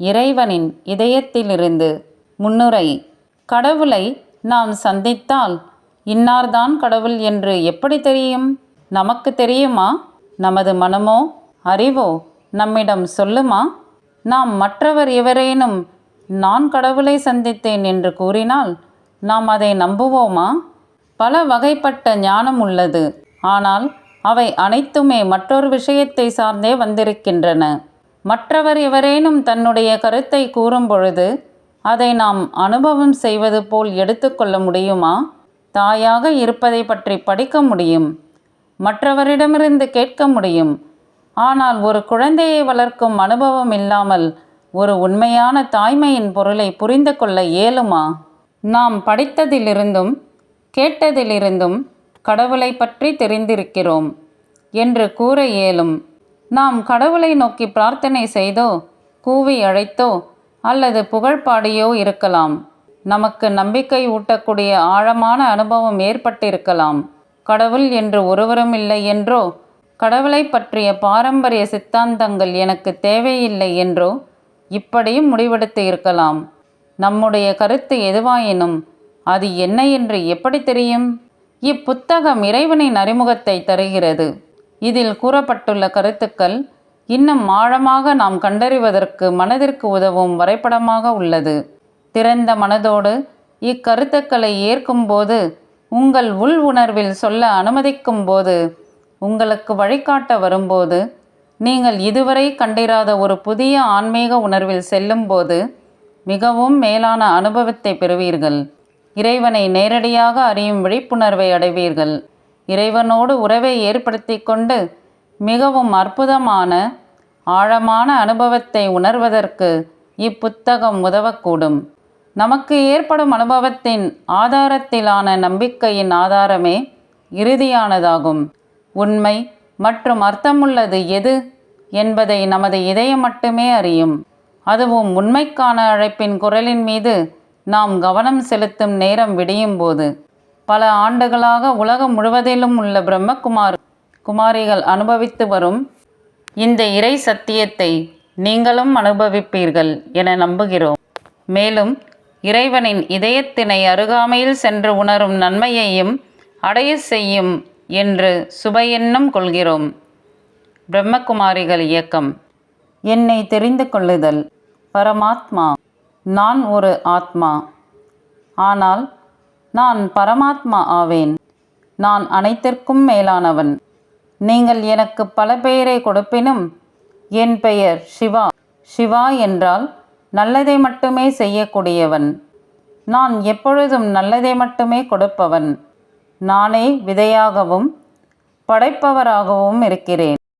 இறைவனின் இதயத்திலிருந்து. முன்னுரை. கடவுளை நாம் சந்தித்தால் இன்னார்தான் கடவுள் என்று எப்படி தெரியும்? நமக்கு தெரியுமா? நமது மனமோ அறிவோ நம்மிடம் சொல்லுமா? நாம் மற்றவர் எவரேனும் நான் கடவுளை சந்தித்தேன் என்று கூறினால் நாம் அதை நம்புவோமா? பல வகைப்பட்ட ஞானம் உள்ளது. ஆனால் அவை அனைத்துமே மற்றொரு விஷயத்தை சார்ந்தே வந்திருக்கின்றன. மற்றவர் எவரேனும் தன்னுடைய கருத்தை கூறும் பொழுது அதை நாம் அனுபவம் செய்வது போல் எடுத்துக்கொள்ள முடியுமா? தாயாக இருப்பதை பற்றி படிக்க முடியும், மற்றவரிடமிருந்து கேட்க முடியும். ஆனால் ஒரு குழந்தையை வளர்க்கும் அனுபவம் இல்லாமல் ஒரு உண்மையான தாய்மையின் பொருளை புரிந்து கொள்ள இயலுமா? நாம் படித்ததிலிருந்தும் கேட்டதிலிருந்தும் கடவுளை பற்றி தெரிந்திருக்கிறோம் என்று கூற இயலும். நாம் கடவுளை நோக்கி பிரார்த்தனை செய்தோ கூவி அழைத்தோ அல்லது புகழ்பாடியோ இருக்கலாம். நமக்கு நம்பிக்கை ஊட்டக்கூடிய ஆழமான அனுபவம் ஏற்பட்டிருக்கலாம். கடவுள் என்று ஒருவரும் இல்லை என்றோ, கடவுளை பற்றிய பாரம்பரிய சித்தாந்தங்கள் எனக்கு தேவையில்லை என்றோ இப்படியும் முடிவெடுத்து இருக்கலாம். நம்முடைய கருத்து எதுவாயினும் அது என்ன என்று எப்படி தெரியும்? இப்புத்தகம் இறைவனின் அறிமுகத்தை தருகிறது. இதில் கூறப்பட்டுள்ள கருத்துக்கள் இன்னும் ஆழமாக நாம் கண்டறிவதற்கு மனதிற்கு உதவும் வரைபடமாக உள்ளது. திறந்த மனதோடு இக்கருத்துக்களை ஏற்கும்போது, உங்கள் உள் உணர்வில் சொல்ல அனுமதிக்கும் போது, உங்களுக்கு வழிகாட்ட வரும்போது, நீங்கள் இதுவரை கண்டிராத ஒரு புதிய ஆன்மீக உணர்வில் செல்லும்போது மிகவும் மேலான அனுபவத்தை பெறுவீர்கள். இறைவனை நேரடியாக அறியும் விழிப்புணர்வை அடைவீர்கள். இறைவனோடு உறவை ஏற்படுத்தி கொண்டு மிகவும் அற்புதமான ஆழமான அனுபவத்தை உணர்வதற்கு இப்புத்தகம் உதவக்கூடும். நமக்கு ஏற்படும் அனுபவத்தின் ஆதாரத்திலான நம்பிக்கையின் ஆதாரமே இறுதியானதாகும். உண்மை மற்றும் அர்த்தமுள்ளது எது என்பதை நமது இதயம் மட்டுமே அறியும். அதுவும் உண்மைக்கான அழைப்பின் குரலின் மீது நாம் கவனம் செலுத்தும் நேரம் விடியும் போது. பல ஆண்டுகளாக உலகம் முழுவதிலும் உள்ள குமாரிகள் அனுபவித்து வரும் இந்த இறை சத்தியத்தை நீங்களும் அனுபவிப்பீர்கள் என நம்புகிறோம். மேலும் இறைவனின் இதயத்தினை அருகாமையில் சென்று உணரும் நன்மையையும் அடைய செய்யும் என்று சுப-எண்ணம் கொள்கிறோம். பிரம்மகுமாரிகள் இயக்கம். என்னை தெரிந்து கொள்ளுதல். பரமாத்மா. நான் ஒரு ஆத்மா, ஆனால் நான் பரமாத்மா ஆவேன். நான் அனைத்திற்கும் மேலானவன். நீங்கள் எனக்கு பல பெயரை கொடுப்பினும் என் பெயர் சிவா. சிவா என்றால் நல்லதை மட்டுமே செய்யக்கூடியவன். நான் எப்பொழுதும் நல்லதை மட்டுமே கொடுப்பவன். நானே விதையாகவும் படைப்பவராகவும் இருக்கிறேன்.